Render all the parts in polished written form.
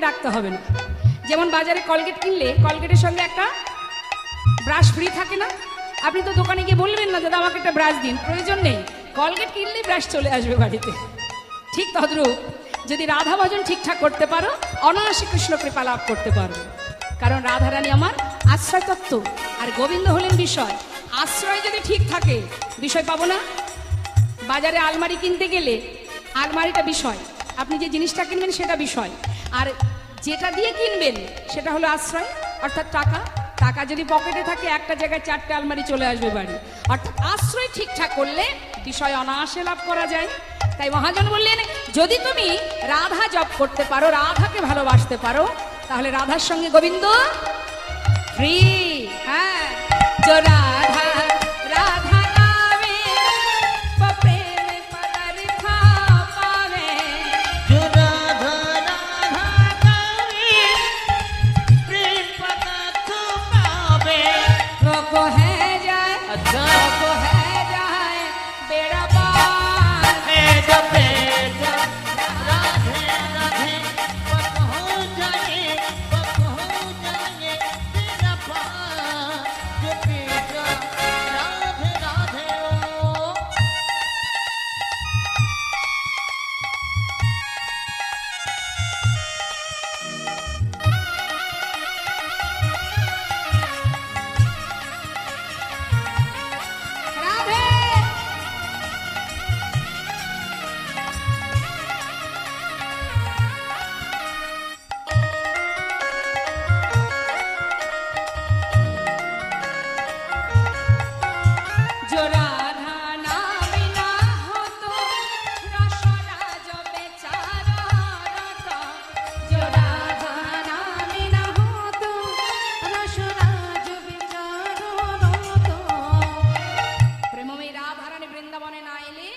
ডাকতে হবে না। যেমন বাজারে কলগেট কিনলে কলগেটের সঙ্গে একটা ব্রাশ ফ্রি থাকে না, আপনি তো দোকানে গিয়ে বলবেন না দাদা আমাকে একটা ব্রাশ দিন, প্রয়োজন নেই, কলগেট কিনলেই ব্রাশ চলে আসবে বাড়িতে। ঠিক তদ্রূপ যদি রাধা ভজন ঠিকঠাক করতে পারো, অনায়াসে কৃষ্ণ কৃপা লাভ করতে পারো। কারণ রাধারানী আমার আশ্রয় তত্ত্ব, আর গোবিন্দ হলেন বিষয়। আশ্রয় যদি ঠিক থাকে বিষয় পাবো না। বাজারে আলমারি কিনতে গেলে আলমারিটা বিষয়, আপনি যে জিনিসটা কিনবেন সেটা বিষয়, আর যেটা দিয়ে কিনবেন সেটা হলো আশ্রয়, অর্থাৎ টাকা। টাকা যদি পকেটে থাকে একটা জায়গায় চারটে আলমারি চলে আসবে বাড়ি। অর্থাৎ আশ্রয় ঠিকঠাক করলে বিষয় অনায়াসে লাভ করা যায়। তাই মহাজন বললেন, যদি তুমি রাধা জপ করতে পারো, রাধাকে ভালোবাসতে পারো, তাহলে রাধার সঙ্গে গোবিন্দ ফ্রি। হ্যাঁ, जो राधा राधा गावे वो प्रेम पदार्था पावे, जो राधा राधा गावे प्रेम पदार्थ पावे, वो को है जाए अच्छा वो को है जाए बेड़ा पार। है जब राधे राधे पक हो जाए तेरा पार, जो बेटा राधे राधे ओ। राधे जो राधा ना बिना हो तो रसराज बेचारा रता, जो राधा ना बिना हो तो रसराज बेचारा रता। প্রেমময়ী রাধারানী বৃন্দাবনে না এলে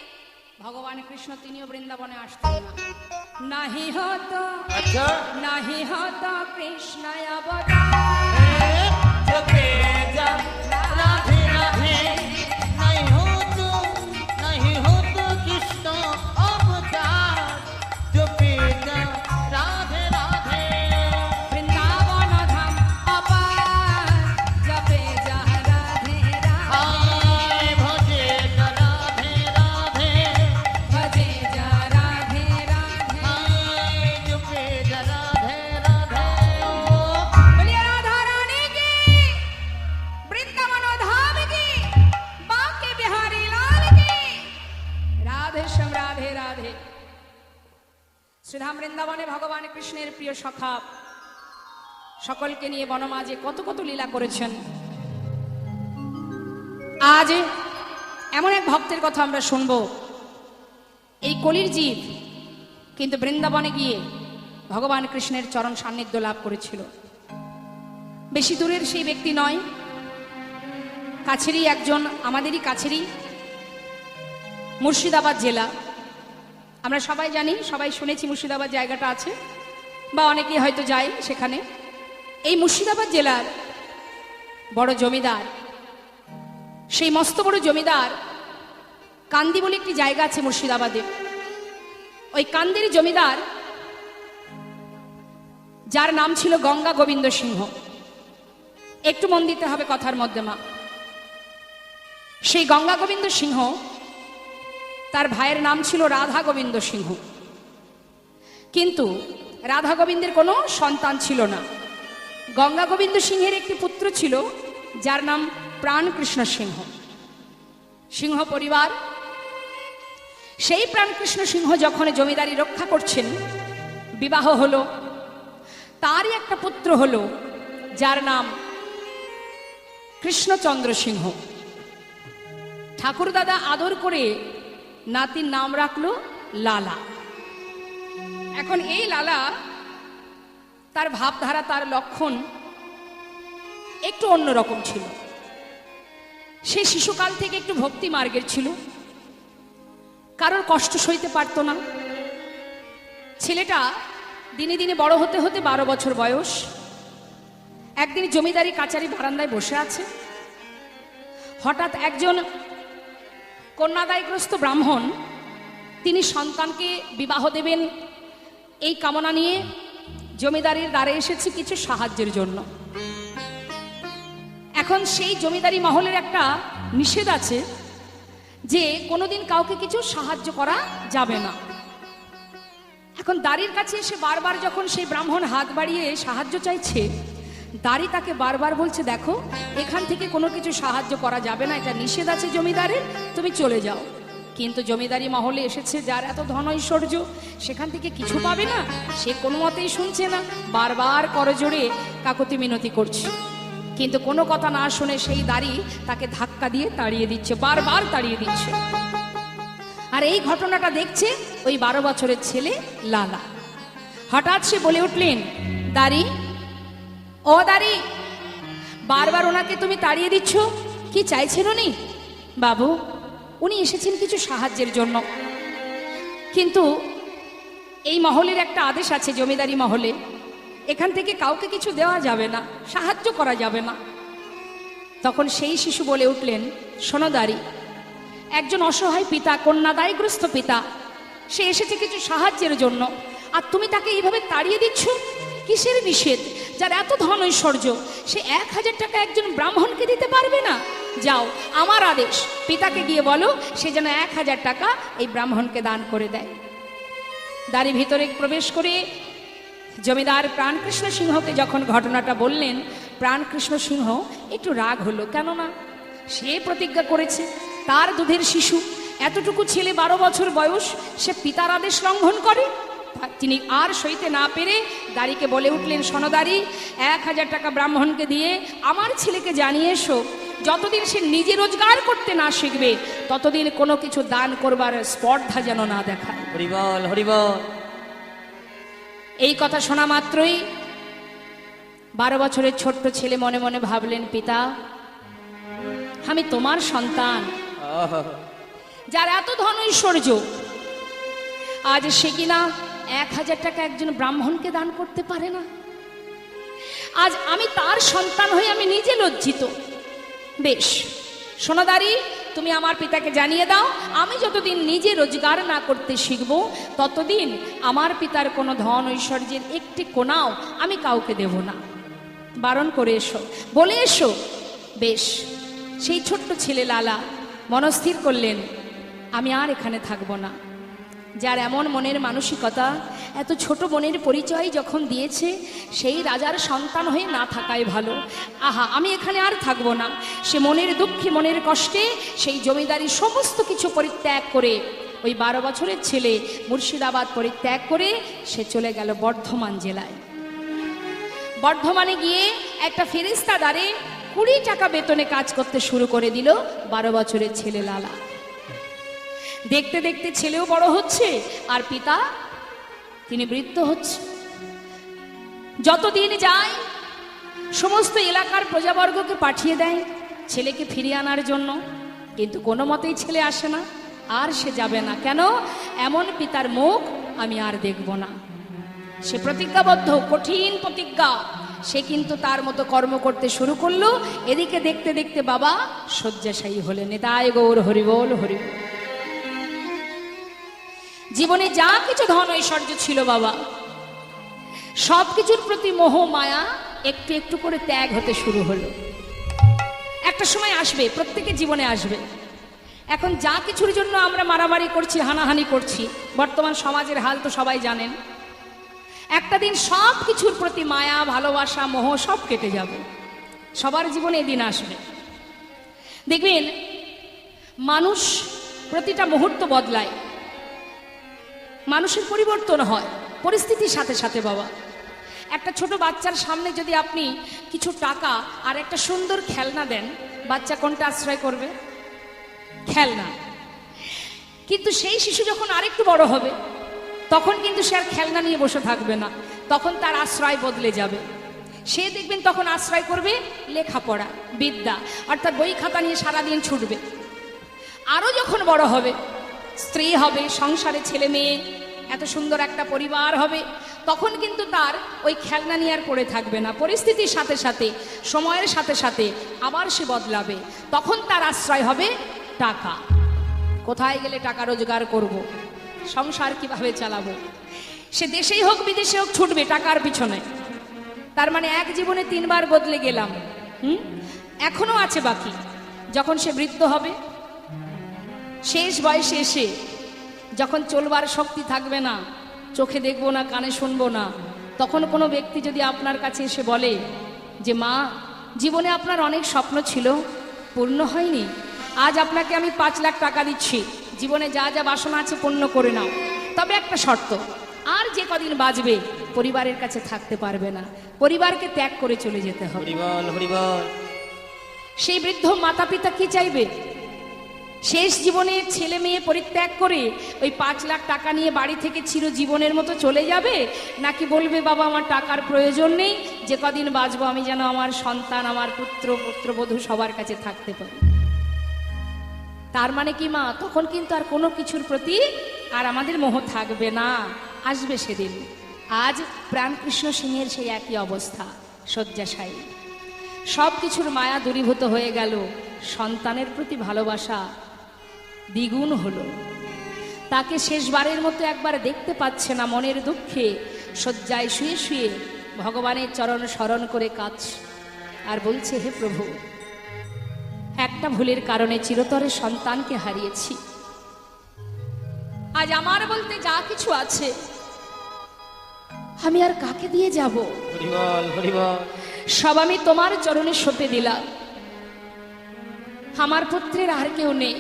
ভগবান কৃষ্ণ তিনিও বৃন্দাবনে আসতেন না। নাহি হতো अच्छा নাহি হতো কৃষ্ণ অবতার, जो बेजा राधे राधे नहीं हो तो कृष्ण अवतार, जो बेजा राधे राधे বৃন্দাবন ধাম অপার, জপে যা রাধে রাধে, आए भजे राधे राधे ভজে যা রাধে রাধে। आए जो बेजा राधे राधे ओ। बोलिए राधा रानी की, वृंदावन धाम की, बांके बिहारी लाल की। राधे श्याम राधे राधे। শ্রীধাম বৃন্দাবনে ভগবান কৃষ্ণের প্রিয় সখা সকলকে নিয়ে বনমাঝে কত কত লীলা করেছেন। আজ এমন এক ভক্তের কথা আমরা শুনব, এই কলির জীব কিন্তু বৃন্দাবনে গিয়ে ভগবান কৃষ্ণের চরণ সান্নিধ্য লাভ করেছিল। বেশি দূরের সেই ব্যক্তি নয়, কাছেরই একজন, আমাদেরই কাছেরই মুর্শিদাবাদ জেলা। আমরা সবাই জানি, সবাই শুনেছি মুর্শিদাবাদ জায়গাটা আছে, বা অনেকেই হয়তো যায় সেখানে। এই মুর্শিদাবাদ জেলার বড় জমিদার, সেই মস্ত বড় জমিদার কান্দি বলে একটি জায়গা আছে মুর্শিদাবাদে। ওই কান্দির জমিদার, যার নাম ছিল গঙ্গা গোবিন্দ সিংহ। একটু মন দিতে হবে কথার মধ্যে মা। সেই গঙ্গা গোবিন্দ সিংহ, তার ভাইয়ের নাম ছিল রাধা গোবিন্দ সিংহ, কিন্তু রাধা গোবিন্দের কোনো সন্তান ছিল না। গঙ্গা গোবিন্দ সিংহের একটি পুত্র ছিল যার নাম প্রাণকৃষ্ণ সিংহ। সিংহ পরিবার, সেই প্রাণকৃষ্ণ সিংহ যখন জমিদারি রক্ষা করছেন, বিবাহ হলো, তারই একটা পুত্র হলো যার নাম কৃষ্ণচন্দ্র সিংহ। ঠাকুর দাদা আদর করে নাতির নাম রাখলো লালা। এখন এই লালা, তার ভাবধারা, তার লক্ষণ একটু অন্যরকম ছিল। সে শিশুকাল থেকে একটু ভক্তি মার্গের ছিল, কারোর কষ্ট সইতে পারত না। ছেলেটা দিনে দিনে বড় হতে হতে 12 বছর বয়স। একদিন জমিদারি কাচারি বারান্দায় বসে আছে, হঠাৎ একজন কন্যাদায়গ্রস্ত ব্রাহ্মণ, তিনি সন্তানকে বিবাহ দেবেন এই কামনা নিয়ে জমিদারির দ্বারে এসেছি কিছু সাহায্যের জন্য। এখন সেই জমিদারি মহলের একটা নিষেধ আছে যে কোনোদিন কাউকে কিছু সাহায্য করা যাবে না। এখন দাড়ির কাছে এসে বারবার যখন সেই ব্রাহ্মণ হাত বাড়িয়ে সাহায্য চাইছে, দাড়ি তাকে বারবার বলছে, দেখো এখান থেকে কোনো কিছু সাহায্য করা যাবে না, এটা নিষেধ আছে জমিদারের, তুমি চলে যাও। কিন্তু জমিদারি মহলে এসেছে যার এত ধন ঐশ্বর্য, সেখান থেকে কিছু পাবে না, সে কোনো মতেই শুনছে না, বারবার করজোড়ে কাকুতি মিনতি করছে। কিন্তু কোনো কথা না শুনে সেই দাড়ি তাকে ধাক্কা দিয়ে তাড়িয়ে দিচ্ছে, বারবার তাড়িয়ে দিচ্ছে। আর এই ঘটনাটা দেখছে ওই 12 বছরের ছেলে লালা। হঠাৎ সে বলে উঠলেন, দাড়ি, ও দাড়ি, বারবার ওনাকে তুমি তাড়িয়ে দিচ্ছ, কি চাইছেন উনি? বাবু, উনি এসেছেন কিছু সাহায্যের জন্য, কিন্তু এই মহলের একটা আদেশ আছে, জমিদারি মহলে এখান থেকে কাউকে কিছু দেওয়া যাবে না, সাহায্য করা যাবে না। তখন সেই শিশু বলে উঠলেন, শোনো দাড়ি, একজন অসহায় পিতা, কন্যাদায়গ্রস্ত পিতা, সে এসেছে কিছু সাহায্যের জন্য, আর তুমি তাকে এইভাবে তাড়িয়ে দিচ্ছ, কিসের নিষেধ? যার এত ধন ঐশ্বর্য, সে 1000 টাকা একজন ব্রাহ্মণকে দিতে পারবে না? যাও, আমার আদেশ, পিতাকে গিয়ে বলো সে যেন 1000 টাকা এই ব্রাহ্মণকে দান করে দেয়। দাড়ি ভিতরে প্রবেশ করে জমিদার প্রাণকৃষ্ণ সিংহকে যখন ঘটনাটা বললেন, প্রাণকৃষ্ণ সিংহ একটু রাগ হলো, কেননা সে প্রতিজ্ঞা করেছে তার দুধের শিশু, এতটুকু ছেলে 12 বছর বয়স, সে পিতার আদেশ লঙ্ঘন করে। তিনি আর সইতে না পেরে দাড়িকে বলে উঠলেন, শোনো দাড়ি, 1000 টাকা ব্রাহ্মণকে দিয়ে আমার ছেলেকে জানিয়ে এসো, যতদিন সে নিজে রোজগার করতে না শিখবে ততদিন কোনো কিছু দান করবার স্পর্ধা যেন না দেখায়। হরিবল হরিবল। এই কথা শোনা মাত্রই 12 বছরের ছোট্ট ছেলে মনে মনে ভাবলেন, পিতা, আমি তোমার সন্তান, যার এত ধন ঐশ্বর্য, আজ সে কিনা 1000 টাকা একজন ব্রাহ্মণকে দান করতে পারে না। আজ আমি তার সন্তান হয়ে আমি নিজে লজ্জিত। বেশ, সোনাদারি, তুমি আমার পিতাকে জানিয়ে দাও, আমি যতদিন নিজে রোজগার না করতে শিখব ততদিন আমার পিতার কোনো ধন ঐশ্বর্যের একটি কোনাও আমি কাউকে দেব না। বারণ করে এসো, বলে এসো। বেশ, সেই ছোট্ট ছেলে লালা মনস্থির করলেন, আমি আর এখানে থাকবো না। যার এমন মনের মানসিকতা, এত ছোট মনের পরিচয় যখন দিয়েছে, সেই রাজার সন্তান হয়ে না থাকাই ভালো। আহা, আমি এখানে আর থাকবো না। সে মনের দুঃখে, মনের কষ্টে সেই জমিদারি সমস্ত কিছু পরিত্যাগ করে, ওই 12 বছরের ছেলে মুর্শিদাবাদ পরিত্যাগ করে সে চলে গেল বর্ধমান জেলায়। বর্ধমানে গিয়ে একটা ফেরেশতা দ্বারে 20 টাকা বেতনে কাজ করতে শুরু করে দিল 12 বছরের ছেলে লালা। দেখতে দেখতে ছেলেও বড় হচ্ছে, আর পিতা তিনি বৃদ্ধ হচ্ছে। যতদিন যায় সমস্ত এলাকার প্রজাবর্গকে পাঠিয়ে দেয় ছেলেকে ফিরিয়ে আনার জন্য, কিন্তু কোনো মতেই ছেলে আসে না। আর সে যাবে না, কেন? এমন পিতার মুখ আমি আর দেখব না। সে প্রতিজ্ঞাবদ্ধ, কঠিন প্রতিজ্ঞা। সে কিন্তু তার মতো কর্ম করতে শুরু করলো। এদিকে দেখতে দেখতে বাবা শয্যাশায়ী হলেন। নিতাই গৌর হরিবোল হরিবোল। জীবনে যা কিছু ধন ঐশ্বর্য ছিল বাবা, সব কিছুর প্রতি মোহ মায়া একটু একটু করে ত্যাগ হতে শুরু হলো। একটা সময় আসবে, প্রত্যেকের জীবনে আসবে। এখন যা কিছুর জন্য আমরা মারামারি করছি, হানাহানি করছি, বর্তমান সমাজের হাল তো সবাই জানেন। একটা দিন সব কিছুর প্রতি মায়া, ভালোবাসা, মোহ সব কেটে যাবে। সবার জীবনে এদিন আসবে। দেখবেন মানুষ প্রতিটা মুহূর্ত বদলায়, মানুষের পরিবর্তন হয় পরিস্থিতির সাথে সাথে। বাবা, একটা ছোট বাচ্চার সামনে যদি আপনি কিছু টাকা আর একটা সুন্দর খেলনা দেন, বাচ্চা কোনটা আশ্রয় করবে? খেলনা। কিন্তু সেই শিশু যখন আরেকটু বড় হবে, তখন কিন্তু সে আর খেলনা নিয়ে বসে থাকবে না, তখন তার আশ্রয় বদলে যাবে। সে দেখবেন তখন আশ্রয় করবে লেখাপড়া, বিদ্যা, অর্থাৎ বই খাতা নিয়ে সারাদিন ছুটবে। আরও যখন বড় হবে, স্ত্রী হবে, সংসারে ছেলে মেয়ে, এত সুন্দর একটা পরিবার হবে, তখন কিন্তু তার ওই খেলনা নিয়ে আর পড়ে থাকবে না। পরিস্থিতির সাথে সাথে, সময়ের সাথে সাথে আবার সে বদলাবে। তখন তার আশ্রয় হবে টাকা। কোথায় গেলে টাকা রোজগার করব, সংসার কিভাবে চালাবো, সে দেশেই হোক বিদেশে হোক ছুটবে টাকার পিছনে। তার মানে এক জীবনে 3 বার বদলে গেলাম। এখনো আছে বাকি। যখন সে বৃদ্ধ হবে, শেষ বয়সে এসে যখন চলবার শক্তি থাকবে না, চোখে দেখবো না, কানে শুনবো না, তখন কোনো ব্যক্তি যদি আপনার কাছে এসে বলে যে মা, জীবনে আপনার অনেক স্বপ্ন ছিল, পূর্ণ হয়নি, আজ আপনাকে আমি 5 লাখ টাকা দিচ্ছি, জীবনে যা যা বাসনা আছে পূর্ণ করে নাও, তবে একটা শর্ত, আর যে কদিন বাঁচবে পরিবারের কাছে থাকতে পারবে না, পরিবারকে ত্যাগ করে চলে যেতে হবে। হরিবল হরিবল। সেই বৃদ্ধ মাতা পিতা কি চাইবে? শেষ জীবনে ছেলে মেয়ে পরিত্যাগ করে ওই 5 লাখ টাকা নিয়ে বাড়ি থেকে চিরজীবনের মতো চলে যাবে, নাকি বলবে বাবা আমার টাকার প্রয়োজন নেই, যে কদিন বাঁচবো আমি যেন আমার সন্তান, আমার পুত্র পুত্রবধূ সবার কাছে থাকতে পারি। তার মানে কি মা, তখন কিন্তু আর কোনো কিছুর প্রতি আর আমাদের মোহ থাকবে না, আসবে সেদিন। আজ প্রাণকৃষ্ণ সিংহের সেই একই অবস্থা, শয্যাশায়ী, সব কিছুর মায়া দূরীভূত হয়ে গেল, সন্তানের প্রতি ভালোবাসা দ্বিগুণ হলো। তাকে শেষবারের মতো একবার দেখতে পাচ্ছে না, মনের দুঃখে শয্যায় শুয়ে শুয়ে ভগবানের চরণ স্মরণ করে কাঁদছে আর বলছে, হে প্রভু, একটা ভুলের কারণে চিরতরে সন্তানকে হারিয়েছি। আজ আমার বলতে যা কিছু আছে আমি আর কাকে দিয়ে যাব? হরিবল হরিবল। সব আমি তোমার চরণে সঁপে দিলাম। আমার পুত্রের আর কেউ নেই,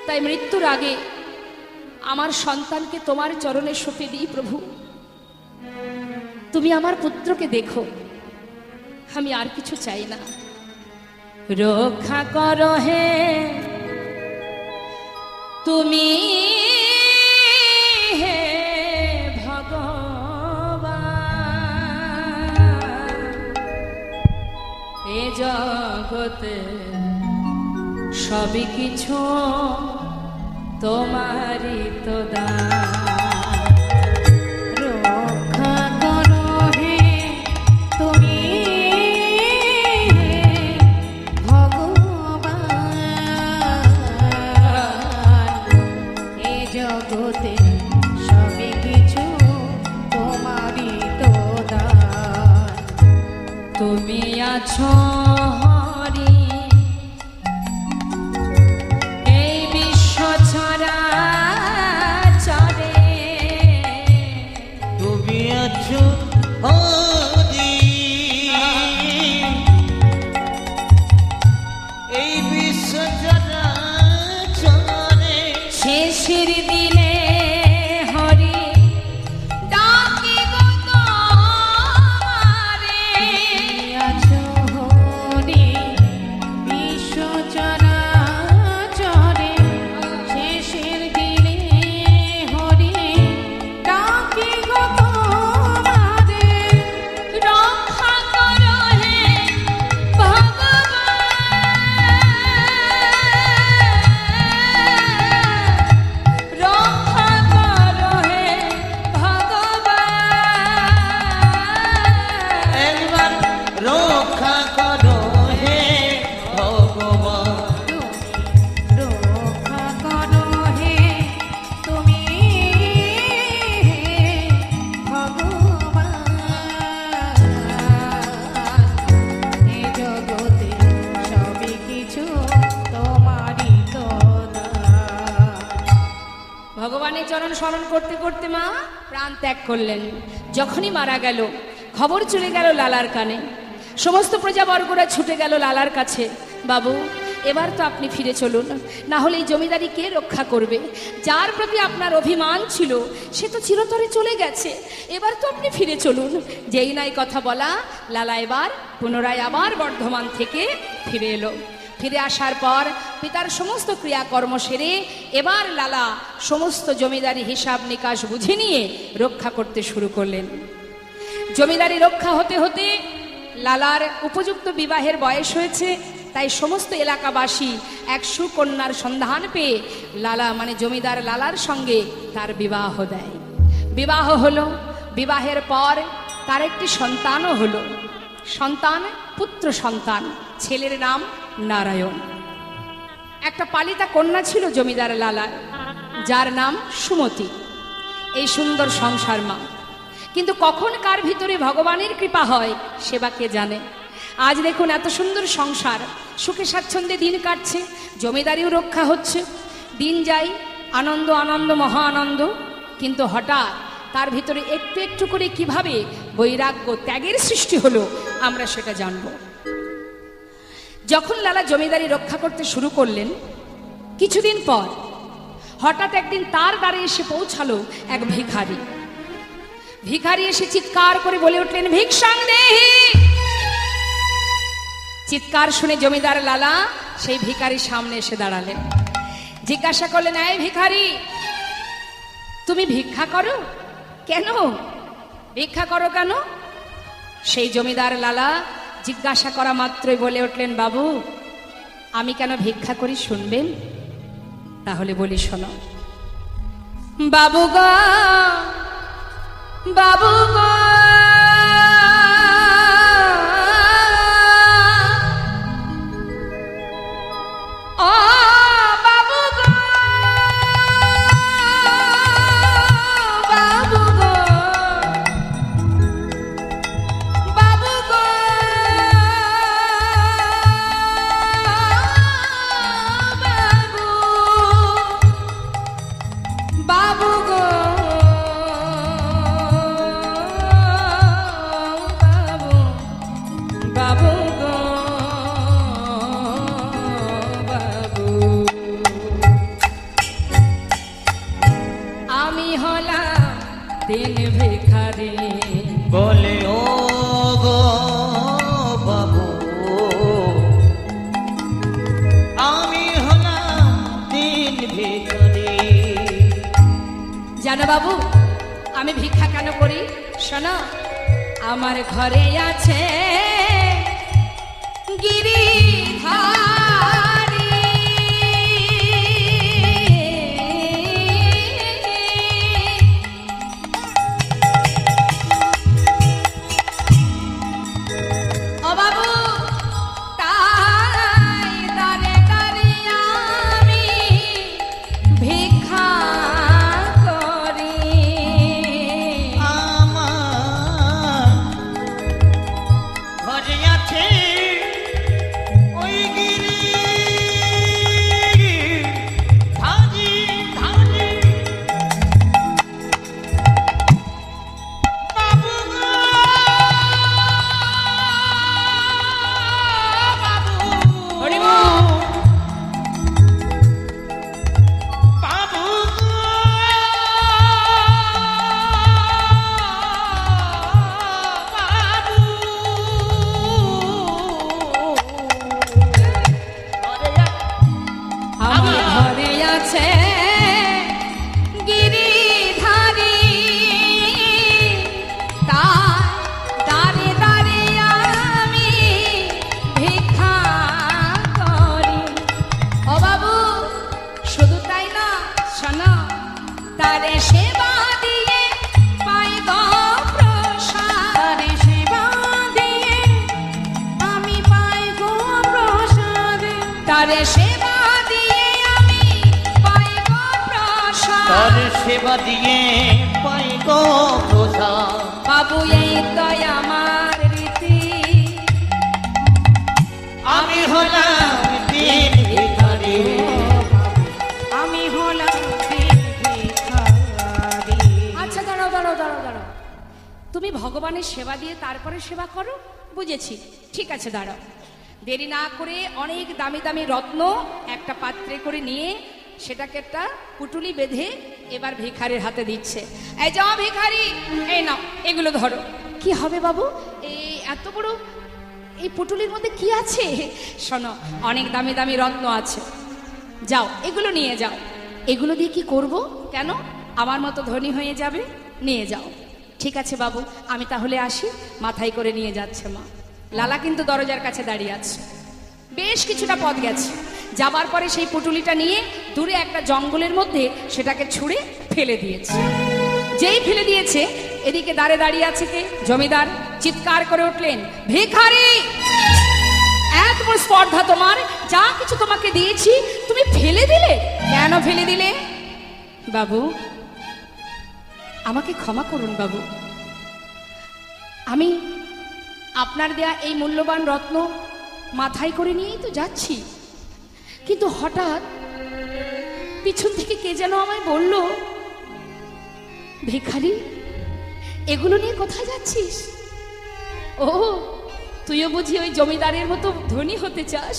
তাই মৃত্যুর আগে আমার সন্তানকে তোমার চরণে সঁপে দিই প্রভু। তুমি আমার পুত্রকে দেখো, আমি আর কিছু চাই না। রক্ষা করো হে তুমি, হে ভগবান, এ জগতে সবই কিছু তোমারই তো দান। রক্ষা করো হে তুমি, জগতে সবে কিছু তোমারই তো দান। তুমি আছো হরি এই বিশ্ব চরাচরে, তুমি আছো হরি এই বিশ্ব চরাচরে। শেষের দিনে হরি ডাকি গো তোমারে, আছো হরি বিশ্ব চরাচরে, শেষের দিনে হরি ডাকি গো তোমারে। রক্ষা করো হে ভগবান, রক্ষা করো হে ভগবান। একবার রক্ষা করো হে ভগবান। রক্ষা করো হে তুমি, ভগবান, এ জগতে সবই কিছু তোমারই তো দান। ভগবানের চরণ স্মরণ করতে করতে মা প্রাণ ত্যাগ করলেন। যখনই মারা গেল, খবর চলে গেল লালার কানে। সমস্ত প্রজাবর্গরা ছুটে গেল লালার কাছে, বাবু এবার তো আপনি ফিরে চলুন, না হলে এই জমিদারি কে রক্ষা করবে? যার প্রতি আপনার অভিমান ছিল সে তো চিরতরে চলে গেছে, এবার তো আপনি ফিরে চলুন। যেই নাই কথা বলা, লালা এবার পুনরায় আবার বর্ধমান থেকে ফিরে এলো। ফিরে আসার পর পিতার সমস্ত ক্রিয়াকর্ম সেরে এবার লালা সমস্ত জমিদারি হিসাব নিকাশ বুঝে নিয়ে রক্ষা করতে শুরু করলেন। জমিদারি রক্ষা হতে হতে লালার উপযুক্ত বিবাহের বয়স হয়েছে, তাই সমস্ত এলাকাবাসী এক সুকন্যার সন্ধান পেয়ে লালা মানে জমিদার লালার সঙ্গে তার বিবাহ দেয়। বিবাহ হলো, বিবাহের পর তার একটি সন্তানও হলো। সন্তান পুত্র সন্তান, ছেলের নাম নারায়ণ। একটা পালিতা কন্যা ছিল জমিদার লালার, যার নাম সুমতি। এই সুন্দর সংসার মা, কিন্তু কখন কার ভিতরে ভগবানের কৃপা হয় সেবা কে জানে। আজ দেখুন এত সুন্দর সংসার, সুখে স্বাচ্ছন্দ্যে দিন কাটছে, জমিদারিও রক্ষা হচ্ছে, দিন যায় আনন্দ আনন্দ মহা আনন্দ, কিন্তু হঠাৎ তার ভিতরে একটু একটু করে কিভাবে বৈরাগ্য ত্যাগের সৃষ্টি হলো আমরা সেটা জানব। যখন লালা জমিদারি রক্ষা করতে শুরু করলেন, কিছুদিন পর হঠাৎ একদিন তার দ্বারে এসে পৌঁছালো এক ভিখারি। ভিখারি এসে চিৎকার করে বলে উঠলেন, ভিক্ষাং দেহি। চিৎকার শুনে জমিদার লালা সেই ভিখারির সামনে এসে দাঁড়ালেন, জিজ্ঞাসা করলেন, এই ভিখারি, তুমি ভিক্ষা করো কেন? ভিক্ষা করো কেন? সেই জমিদার লালা জিজ্ঞাসা করা মাত্রই বলে উঠলেন, বাবু আমি কেন ভিক্ষা করি শুনবেন? তাহলে বলি শোনো। বাবু গো, বাবু গো, ও বাবু গো, বাবু গো, বাবু গো, বাবু গো, বাবু গো, বাবু, আমি হলাম দিন ভিখারি। বলে ও গো বাবু, আমি হলাম দিন ভিখারি। জানো বাবু আমি ভিক্ষা কেন করি? শোনো, আমার ঘরে আছে গিরিধারী, ও বাবু তাই দাঁড়ে দাঁড়িয়ে আমি ভিক্ষা করি। আমার ঘরে আছে ওই গিরি ধাজি ধাজি। বাবু গো, বাবু, হরি বল। বাবু গো, বাবু। আমার ঘরে আছে গিরিধারী, তাই দাঁড়ে দাঁড়িয়ে আমি ভিক্ষা করি। ও বাবু শুধু তাই না, শোনো, তারে সেবা দিয়ে পাই গো প্রসাদ, তারে সেবা দিয়ে আমি পাই গো প্রসাদ, তারে সেবা দিয়ে আমি পাই গো প্রসাদ। তার সেবা দিয়ে পাই গো প্রসাদ। বাবু এই দয় আমার রীতি, আমি হলাম দিন ভিখারি। আমি হলাম দিন ভিখারি। আচ্ছা দাঁড়াও দাঁড়াও দাঁড়াও দাঁড়াও, তুমি ভগবানের সেবা দিয়ে তারপরে সেবা করো, বুঝেছি, ঠিক আছে দাঁড়াও। দেরি না করে অনেক দামি দামি রত্ন একটা পাত্রে করে নিয়ে সেটাকে একটা পুটুলি বেঁধে এবার ভিখারির হাতে দিচ্ছে। এই যাও ভিখারি, এই নাও এগুলো ধরো। কি হবে বাবু, এই এত বড় এই পুটুলির মধ্যে কি আছে? শোনো, অনেক দামি দামি রত্ন আছে, যাও এগুলো নিয়ে যাও। এগুলো দিয়ে কি করব? কেন, আমার মতো ধনী হয়ে যাবে, নিয়ে যাও। ঠিক আছে বাবু, আমি তাহলে আসি। মাথায় করে নিয়ে যাচ্ছে মা। লালা কিন্তু দরজার কাছে দাঁড়িয়ে আছে। বেশ কিছুটা পথ গেছে, যাবার পরে সেই পুটুলিটা নিয়ে দূরে একটা জঙ্গলের মধ্যে সেটাকে ছুঁড়ে ফেলে দিয়েছে। যেই ফেলে দিয়েছে, এদিকে দাঁড়ে দাঁড়িয়ে আছে কে? জমিদার। চিৎকার করে উঠলেন, ভিখারি, এত বড় স্পর্ধা তোমার, যা কিছু তোমাকে দিয়েছি তুমি ফেলে দিলে, কেন ফেলে দিলে? বাবু আমাকে ক্ষমা করুন বাবু। আমি আপনার দেয়া এই মূল্যবান রত্ন মাথায় করে নিয়েই তো যাচ্ছি, কিন্তু হঠাৎ পিছন থেকে কে যেন আমায় বলল, ভিখারি এগুলো নিয়ে কোথায় যাচ্ছিস? ও, তুইও বুঝি ওই জমিদারের মতো ধনী হতে চাস?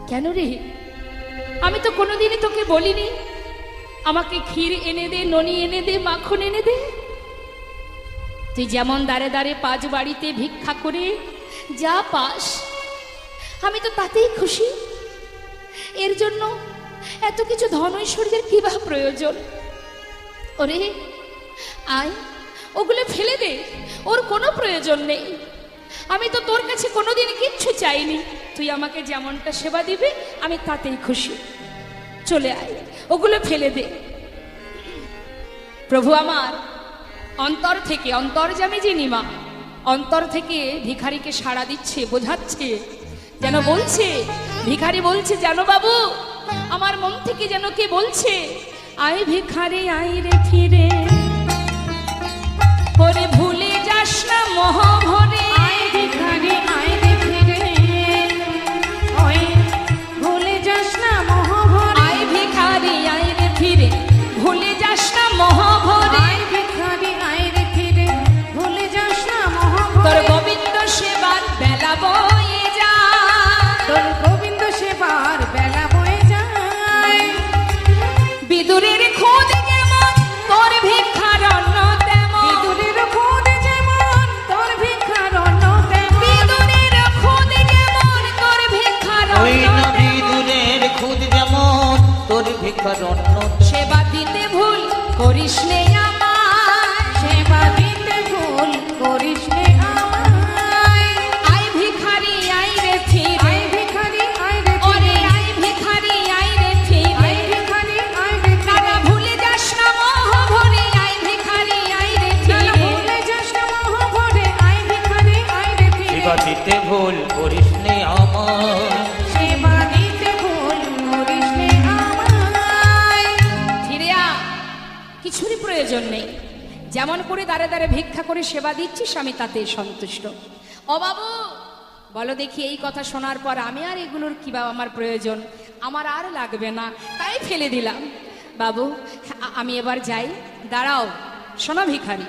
কেন রে, আমি তো কোনোদিনই তোকে বলিনি আমাকে ক্ষীর এনে দে, ননি এনে দে, মাখন এনে দে। তুই যেমন দাঁড়ে দাঁড়ে পাঁচ বাড়িতে ভিক্ষা করে যা পাস, আমি তো তাতেই খুশি। এর জন্য এত কিছু ধন ঐশ্বর্যের কি বা প্রয়োজন? ওরে আয়, ওগুলো ফেলে দে, ওর কোনো প্রয়োজন নেই। আমি তো তোর কাছে কোনোদিন কিচ্ছু চাইনি, তুই আমাকে যেমনটা সেবা দিবি আমি তাতেই খুশি। চলে আয়, ওগুলো ফেলে দে। প্রভু আমার অন্তর থেকে, অন্তর্যামী যিনি মা, অন্তর থেকে ভিখারিকে সাড়া দিচ্ছে, বোঝাচ্ছে, যেন বলছে, ভিখারি বলছে, জানো বাবু, আমার মন থেকে যেন কে বলছে, আয় ভিখারি আয় রে ফিরে, ওরে ভুলে যাস না মহাভরে। আয় ভিখারি আয় রে ফিরে, ওই ভুলে যাস না মহাভরে। আয় ভিখারি আয় রে ফিরে, ভুলে যাস না মহাভরে। আয় ভিখারি আয় রে ফিরে, ভুলে যাস না তোর মহাভরে। গোবিন্দ সেবার বেলা বয়ে যায়, তোর গোবিন্দ সেবার বেলা বয়ে যায়। বিদুরের খোঁজ যেমন তোর ভিক্ষার অন্ন তেমন, বিদুরের খোঁজ যেমন তোর ভিক্ষার অন্ন তেমন। বিদুরের খোঁজ যেমন তোর ভিক্ষার ওই অন্ন না তেমন। বিদুরের খুদ যেমন তোর ভিক্ষার অন্ন সেবা দিতে ভুল করিস নে আমায়, সেবা দিতে ভুল করিস নে আমায়। আয় ভিখারি আয় রে ফিরে, আয় ভিখারি আয় রে ওরে ফিরে, আয় ভিখারি আয় রে ফিরে। আয় ভিখারি আয় রে দাদা ফিরে। ভুলে যাস না মহাভরে, আয় ভিখারি আয় রে না ফিরে। ভুলে যাস না মহাভরে, আয় ভিখারি আয় রে ফিরে। সেবা দিতে ভুল করিস নে আমার। সেবা দিতে ভুল করিস নে আমায়। ফিরে আ, কিছুরই প্রয়োজন নেই। যেমন করে দাঁড়ে দাঁড়ে ভিক্ষা করে সেবা দিচ্ছিস আমি তাতে সন্তুষ্ট। ও বাবু, বলো দেখি, এই কথা শোনার পর আমি আর এগুলোর কি বা আমার প্রয়োজন, আমার আর লাগবে না, তাই ফেলে দিলাম। বাবু আমি এবার যাই। দাঁড়াও, শোনো ভিখারি,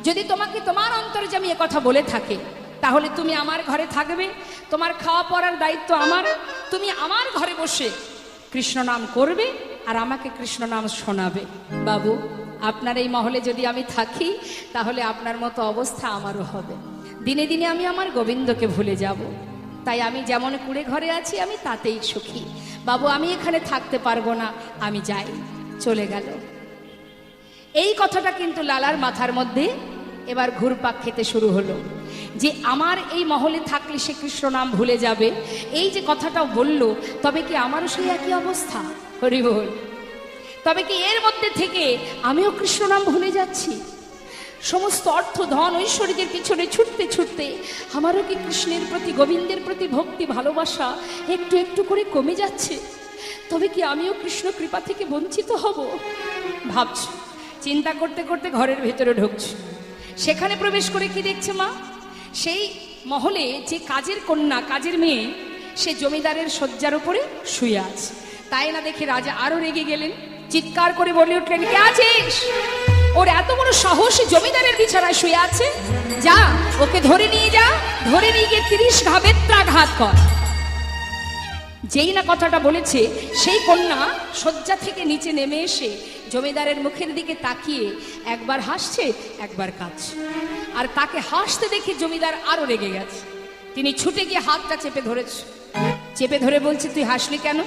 যদি তোমাকে তোমার অন্তর্যামী এ কথা বলে থাকে, তাহলে তুমি আমার ঘরে থাকবে, তোমার খাওয়া পড়ার দায়িত্ব আমার, তুমি আমার ঘরে বসে কৃষ্ণ নাম করবে আর আমাকে কৃষ্ণ নাম শোনাবে। বাবু আপনার এই মহলে যদি আমি থাকি, তাহলে আপনার মতো অবস্থা আমারও হবে। দিনে দিনে আমি আমার গোবিন্দকে ভুলে যাব। তাই আমি যেমন কুড়ে ঘরে আছি আমি তাতেই সুখী। বাবু আমি এখানে থাকতে পারবো না, আমি যাই। চলে গেল। এই কথাটা কিন্তু লালার মাথার মধ্যে এবার ঘুরপাক খেতে শুরু হলো, যে আমার এই মহলে থাকলে সে কৃষ্ণ নাম ভুলে যাবে। এই যে কথাটা বলল, তবে কি আমারও সেই একই অবস্থা? হরি বল। তবে কি এর মধ্যে থেকে আমিও কৃষ্ণ নাম ভুলে যাচ্ছি? সমস্ত অর্থ ধন ঐশ্বর্যের পিছনে ছুটতে ছুটতে আমারও কি কৃষ্ণের প্রতি, গোবিন্দের প্রতি ভক্তি ভালোবাসা একটু একটু করে কমে যাচ্ছে? তবে কি আমিও কৃষ্ণ কৃপা থেকে বঞ্চিত হব? ভাবছি, চিন্তা করতে করতে ঘরের ভেতরে ঢুকছি। সেখানে প্রবেশ করে কি দেখছে মা? সেই মহলে যে কাজের কন্যা, কাজের মেয়ে, সে জমিদারের শয্যার উপরে শুয়ে আছে। তাই না দেখে রাজা আরো রেগে গেলেন, চিৎকার করে বলে উঠলেন, কে আছিস? ওর এত বড় সাহস, জমিদারের বিছানায় শুয়ে আছে। যা, ওকে ধরে নিয়ে যা, ধরে নিয়ে গিয়ে 30 ঘা বেত্রাঘাত কর। যেই না কথাটা বলেছে, সেই কন্যা শয্যা থেকে নিচে নেমে এসে জমিদারের মুখের দিকে তাকিয়ে একবার হাসছে, একবার কাঁদছে। আর তাকে হাসতে দেখে জমিদার আরো রেগে গেছে। তিনি ছুটে গিয়ে হাতটা চেপে ধরেছে, চেপে ধরে বলছে, তুই হাসলি কেন?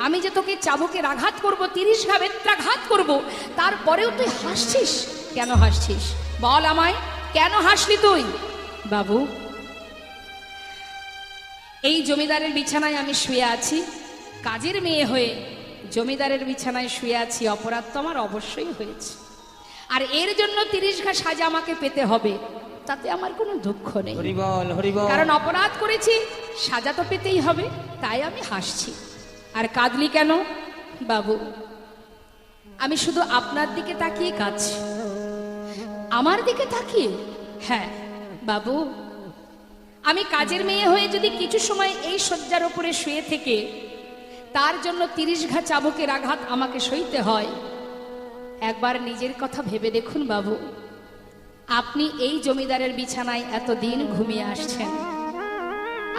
আমি যে তোকে চাবুকের আঘাত করব, 30 ঘা বেত্রাঘাত করব, তারপরেও তুই হাসছিস কেন? হাসছিস বল আমায়, কেন হাসলি তুই? বাবু এই জমিদারের বিছানায় আমি শুয়ে আছি, কাজের মেয়ে হয়ে জমিদারের বিছানায় শুয়ে আছি, অপরাধ তো আমার অবশ্যই হয়েছে। আর এর জন্য 30 ঘা সাজা আমাকে পেতে হবে, তাতে আমার কোনো দুঃখ নেই। হরিবল হরিবল। কারণ অপরাধ করেছি, সাজা তো পেতেই হবে, তাই আমি হাসছি। আর কাঁদলি কেন? বাবু আমি শুধু আপনার দিকে তাকিয়ে কাঁদছি। আমার দিকে তাকিয়ে? হ্যাঁ বাবু, আমি কাজের মেয়ে হয়ে যদি কিছু সময় এই শয্যার ওপরে শুয়ে থেকে তার জন্য 30 ঘা চাবুকের আঘাত আমাকে সইতে হয়, একবার নিজের কথা ভেবে দেখুন বাবু। আপনি এই জমিদারের বিছানায় এতদিন ঘুমিয়ে আসছেন,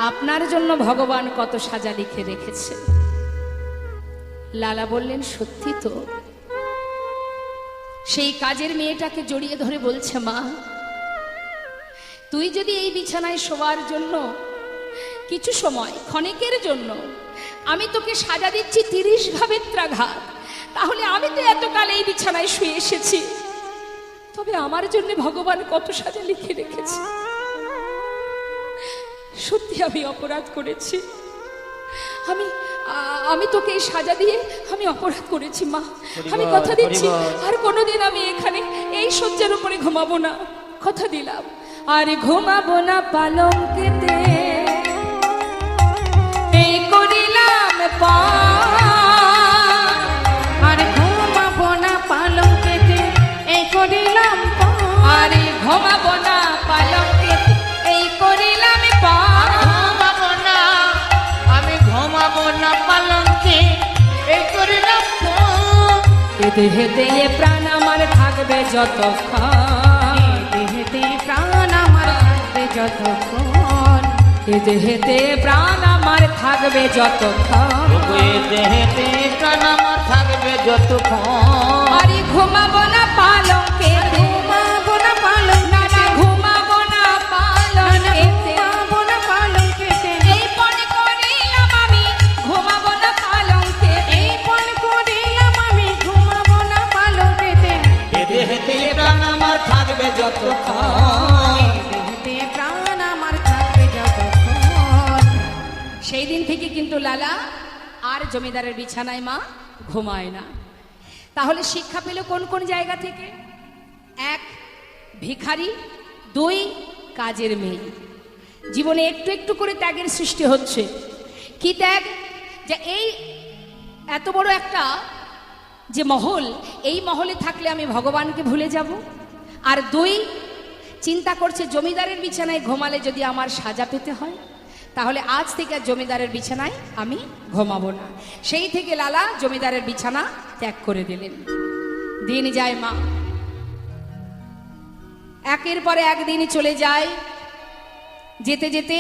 আপনার জন্য ভগবান কত সাজা লিখে রেখেছে। লালা বললেন, সত্যি তো। সেই কাজের মেয়েটাকে জড়িয়ে ধরে বলছে, মা তুই যদি এই বিছানায় শোয়ার জন্য কিছু সময়, ক্ষণিকের জন্য আমি তোকে সাজা দিচ্ছি 30 ঘা বেত্রাঘাত, তাহলে আমি তো এতকাল এই বিছানায় শুয়ে এসেছি, তবে আমার জন্য ভগবান কত সাজা লিখে রেখেছে। সত্যি আমি অপরাধ করেছি, আমি তোকে এই সাজা দিয়ে আমি অপরাধ করেছি মা। আমি কথা দিচ্ছি আর কোনোদিন আমি এখানে এই শয্যার উপরে ঘুমাবো না, কথা দিলাম। আর ঘুমাবো না পালঙ্কেতে, এই করিলাম আর ঘুমাবো না পালঙ্কেতে, এই করিলাম আর ঘুমাবো না পালঙ্কেতে, এই করিলাম ঘুমাবো না, আমি ঘুমাবো না পালঙ্কে, এই করিলাম হেতে হেতে প্রাণ আমার থাকবে যতক্ষণ, হেতে প্রাণ আমার থাকবে যতক্ষণ, হেতে হেতে প্রাণ আমার থাকবে যতক্ষণ, দেহেতে প্রাণ আমার থাকবে যতক্ষণ। আরে ঘুমাবো না পালঙ্কে, ঘুমাবো না পালঙ্কেতে, ঘুমাবো না পালঙ্কেতে, ঘুমাবো না পালঙ্কেতে, এই পণ করিলাম আমি ঘুমাবো না পালঙ্কে, এই পণ করিলাম আমি ঘুমাবো না পালঙ্কেতে, দেহেতে প্রাণ আমার থাকবে যতক্ষণ। দেহেতে প্রাণ আমার থাকবে যতক্ষণ। সেই দিন থেকে কিন্তু লালা আর জমিদারের বিছানায় মা ঘুমায় না। তাহলে শিক্ষা পেল কোন কোন জায়গা থেকে? 1 ভিখারি, 2 কাজের মেয়ে। জীবনে একটু একটু করে ত্যাগের সৃষ্টি হচ্ছে। কি ত্যাগ? যে এই এত বড় একটা যে মহল, এই মহলে থাকলে আমি ভগবানকে ভুলে যাব। আর 2 চিন্তা করছে জমিদারের বিছানায় ঘুমালে যদি আমার সাজা পেতে হয়, তাহলে আজ থেকে আর জমিদারের বিছানায় আমি ঘুমাবো না। সেই থেকে লালা জমিদারের বিছানা ত্যাগ করে দিলেন। দিন যায় মা, একের পরে একদিন চলে যায়। যেতে যেতে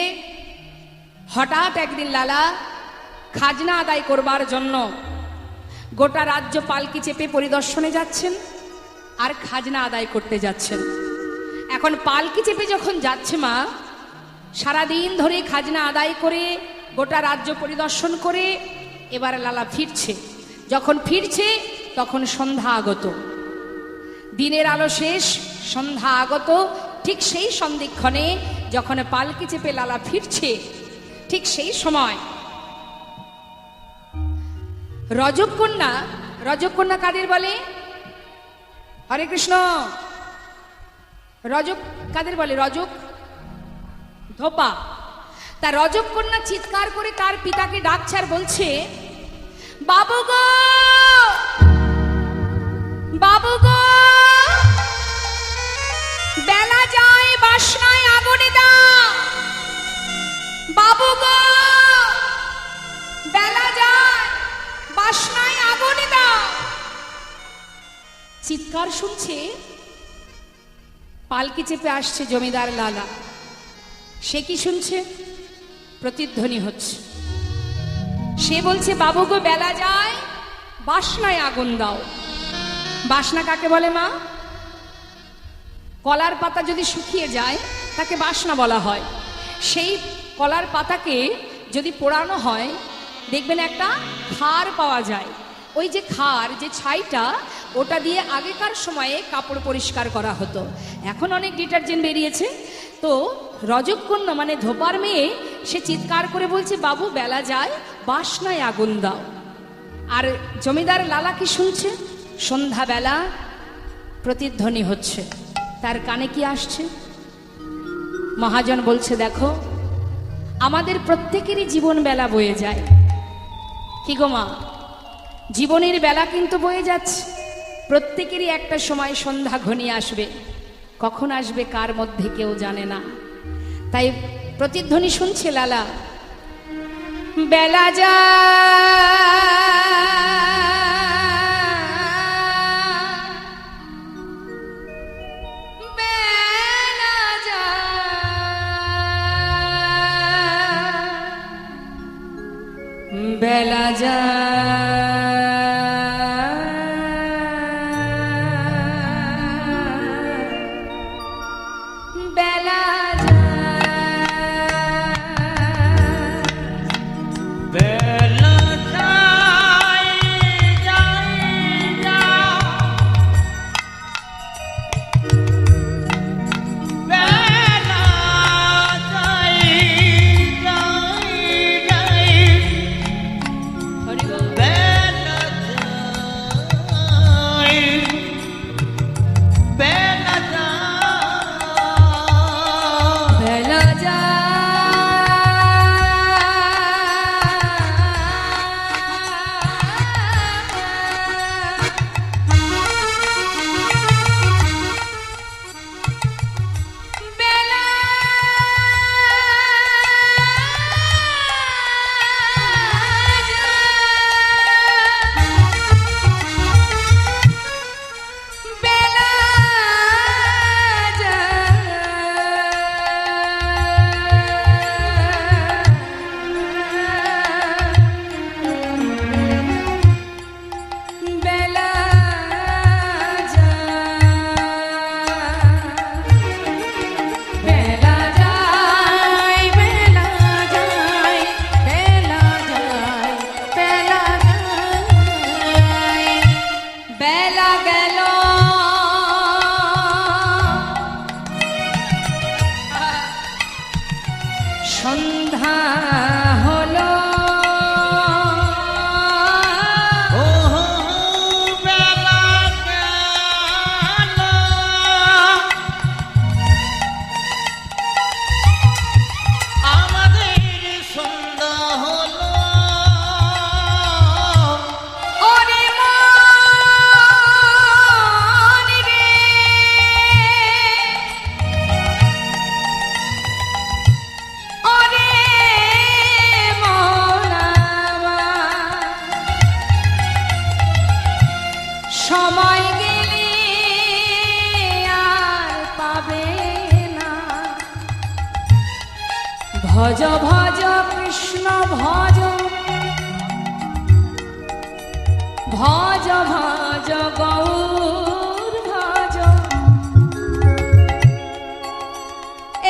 হঠাৎ একদিন লালা খাজনা আদায় করবার জন্য গোটা রাজ্য পালকি চেপে পরিদর্শনে যাচ্ছেন আর খাজনা আদায় করতে যাচ্ছেন। এখন পালকি চেপে যখন যাচ্ছে মা, সারাদিন ধরে খাজনা আদায় করে গোটা রাজ্য পরিদর্শন করে এবার লালা ফিরছে। যখন ফিরছে তখন সন্ধ্যা আগত, দিনের আলো শেষ, সন্ধ্যা আগত। ঠিক সেই সন্ধিক্ষণে যখন পালকি চেপে লালা ফিরছে, ঠিক সেই সময় রজককন্যা, রজককন্যা কাদের বলে? হরে কৃষ্ণ। রজক কাদের বলে? রজক ধোপা। তা রজককন্যা চিৎকার করে তার পিতাকে ডাকছে আর বলছে, বাবু গো, বাবু গো, বেলা যায় বাসনায় আগুনে দাও, বাবু গো, বেলা যায় বাসনায় আগুনে দাও। চিৎকার শুনছে, পালকি চেপে আসছে জমিদার লালা। সে কি শুনছে? প্রতিধ্বনি হচ্ছে। সে বলছে, বাবু গো, বেলা যায় বাসনায় আগুন দাও। বাসনা কাকে বলে মা? কলার পাতা যদি শুকিয়ে যায় তাকে বাসনা বলা হয়। সেই কলার পাতাকে যদি পোড়ানো হয়, দেখবেন একটা খার পাওয়া যায়। ওই যে খার, যে ছাইটা, ওটা দিয়ে আগেকার সময়ে কাপড় পরিষ্কার করা হতো। এখন অনেক ডিটারজেন্ট বেরিয়েছে। তো রজককন্যা মানে ধোপার মেয়ে, সে চিৎকার করে বলছে, বাবু বেলা যায় বাসনায় আগুন দাও। আর জমিদার লালা কি শুনছে? সন্ধ্যাবেলা প্রতিধ্বনি হচ্ছে, তার কানে কি আসছে? মহাজন বলছে, দেখো আমাদের প্রত্যেকেরই জীবন বেলা বয়ে যায়। কি গো মা, জীবনের বেলা কিন্তু বয়ে যাচ্ছে। প্রত্যেকেরই একটা সময় সন্ধ্যা ঘনিয়ে আসবে। কখন আসবে কার মধ্যে কেউ জানে না। তাই প্রতিধ্বনি শুনছে লালা, বেলা যা বেলা যা বেলা যা বেলা যায় যায় যায়, বেলা যায় যায় যায়, হরি বল। বেলা যায়, বেলা যায়, বেলা যা বেলা বেলা বেলা বেলা যায় বেলা যায় বেলা যায় বেলা যায় বেলা গেল সন্ধ্যা হলো ও বেলা গেল, আমাদের সন্ধ্যা হলো, ওরে মন রে, ওরে মন আমার, সময় গেলে আর পাবে না। ভজ ভজ কৃষ্ণ ভজ, ভজ ভজ গৌর ভজ,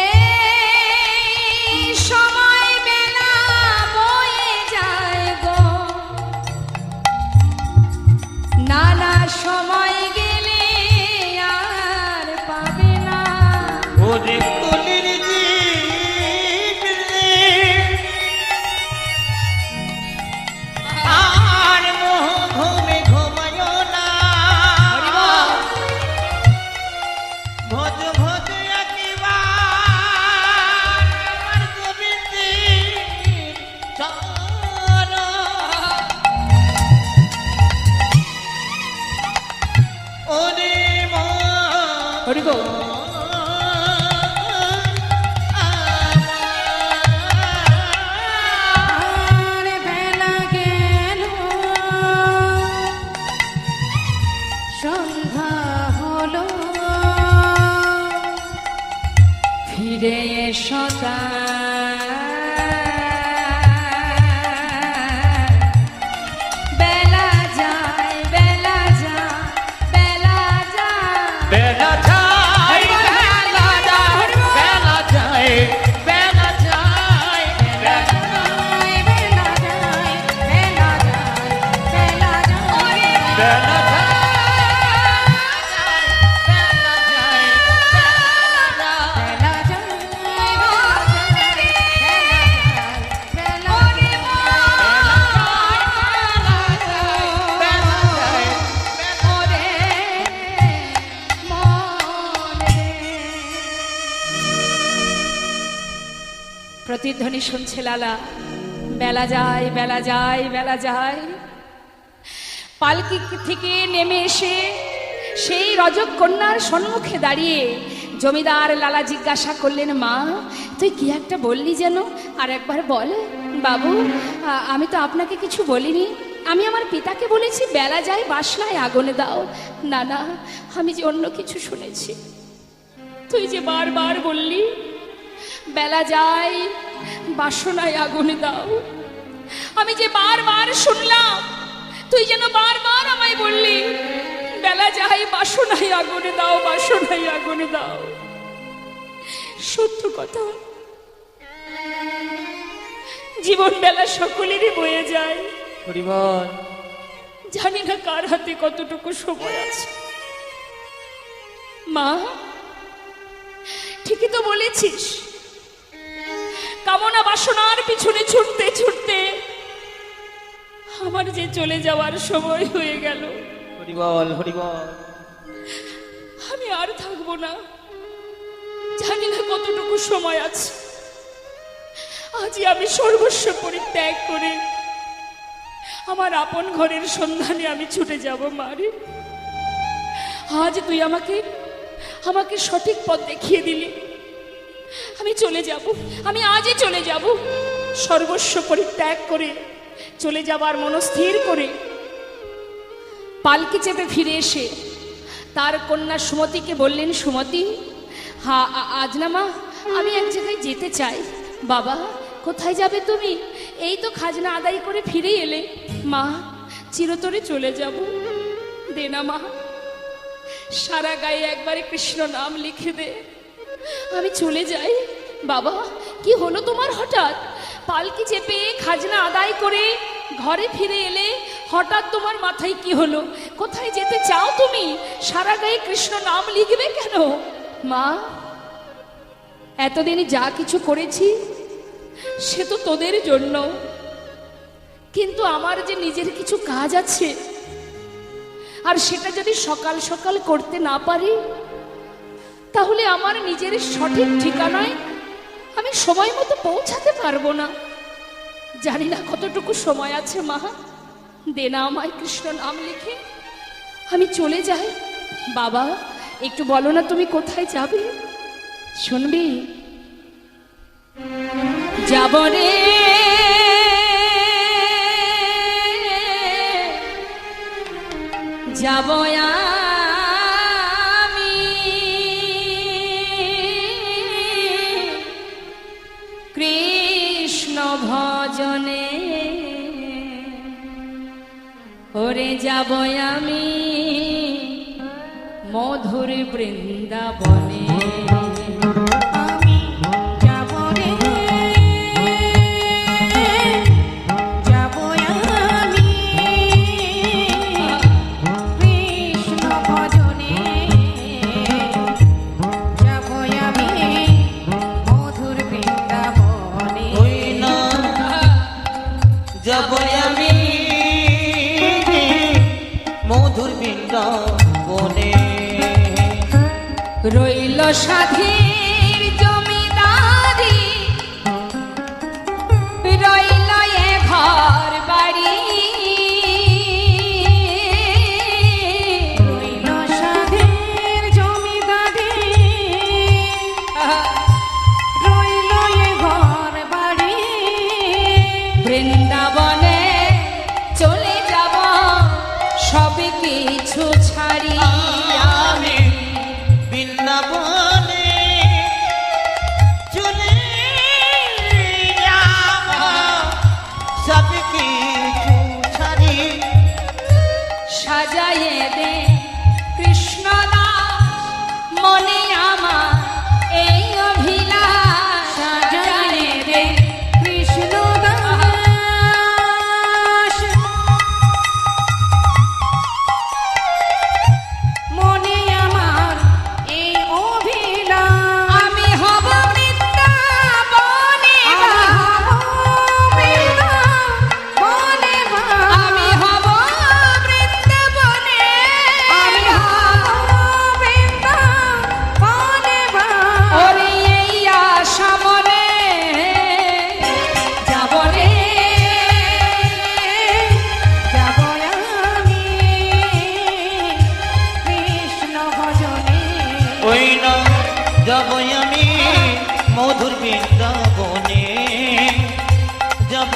এই সময় বেলা বয়ে যায় গো, নানা সময় গেলে আর পাবে না। ওরে কলির জীব রে, আর মোহ ঘুমে ঘুমায় না, ভজ ভজ একবার আমার গোবিন্দের চরণ, ওরে হরি বল। আর বেলা গেল সন্ধ্যা হলো ফিরে এসো তাই, বেলা যায় বেলা যায় বেলা যায় বেলা যায়, বেলা যায়, বেলা যায়, বেলা যায়, বেলা যায়, বেলা যায় বেলা যায় বেলা যায় বেলা যায়, প্রতিধ্বনি শুনছে লালা, বেলা যায় বেলা যায় বেলা যায়। পালকি থেকে নেমে এসে সেই রজক কন্যার সম্মুখে দাঁড়িয়ে জমিদার লালা জিজ্ঞাসা করলেন, মা তুই কি একটা বললি যেন, আর একবার বল। বাবু, আমি তো আপনাকে কিছু বলিনি, আমি আমার পিতাকে বলেছি বেলা যায় বাসনায় আগুনে দাও। না না, আমি যে অন্য কিছু শুনেছি। তুই যে বারবার বললি বেলা যায় বাসনায় আগুনে দাও, আমি যে বারবার শুনলাম তুই যেন বারবার আমায় বললি বেলা যায় বাসনায় আগুনে দাও, বাসনায় আগুনে দাও। সত্য কথা, জীবন বেলা সকলেরই বয়ে যায়, হরিবল। জানি না কার হাতে কতটুকু সময় আছে। মা, ঠিকই তো বলেছিস, কামনা বাসনার পিছনে ছুটতে ছুটতে আমার যে চলে যাওয়ার সময় হয়ে গেল। হরিবল হরিবল। আমি আর থাকবো না, জানি না কতটুকু সময় আছে। আজই আমি সর্বস্ব পরিত্যাগ করে আমার আপন ঘরের সন্ধানে আমি ছুটে যাব। মারে, আজ তুই আমাকে সঠিক পথ দেখিয়ে দিলি। আমি চলে যাব, আমি আজই চলে যাব, সর্বস্ব পরিত্যাগ করে চলে যাবার মনস্থির করে পালকি চেপে ফিরে এসে তার কন্যা সুমতিকে বললেন, সুমতি, হ্যাঁ আজ না মা, আমি এক জায়গায় যেতে চাই। বাবা, কোথায় যাবে তুমি? এই তো খাজনা আদায় করে ফিরে এলে। মা, চিরতরে চলে যাব, দে না মা, সারা গায়ে একবারে কৃষ্ণ নাম লিখে দে, আমি চলে যাই। বাবা, কি হলো তোমার হঠাৎ? পালকি চেপে খাজনা আদায় করে ঘরে ফিরে এলে, হঠাৎ তোমার মাথায় কি হলো? কোথায় যেতে চাও তুমি? সারা গায়ে কৃষ্ণ নাম লিখবে কেন? মা, এতদিন যা কিছু করেছি সে তো তোদের জন্য, কিন্তু আমার যে নিজের কিছু কাজ আছে, আর সেটা যদি সকাল সকাল করতে না পারি, তাহলে আমার নিজের সঠিক ঠিকানায় আমি সময় মতো পৌঁছাতে পারবো না। জানি না কতটুকু সময় আছে। মা, দে না আমায় কৃষ্ণ নাম লিখে, আমি চলে যাই। বাবা, একটু বলো না তুমি কোথায় যাবে? শুনবি? যাব রে যাব আমি কৃষ্ণ ভজনে, ওরে যাব আমি মধুর বৃন্দাবনে। আমি যাব রে, যাব আমি কৃষ্ণ ভজনে, যাব আমি মধুর বৃন্দাবনে। ওই না যাব আমি মধুর বৃন্দাবনে। রইল সাধীর জমিদারি, রইল এ ঘর বাড়ি, রইল সাধের জমিদারি, রইল এ ঘর বাড়ি। বৃন্দাবনে চলে যাব সব কিছু ছাড়ি। আমি বৃন্দাবনে চলে যাব সব কিছু ছাড়ি। সাজাইয়ে দে কৃষ্ণ দাস মনে আমার এই অভিলাষ, সাজাইয়ে দে কৃষ্ণ দাস মধুর বৃন্দাবনে যাব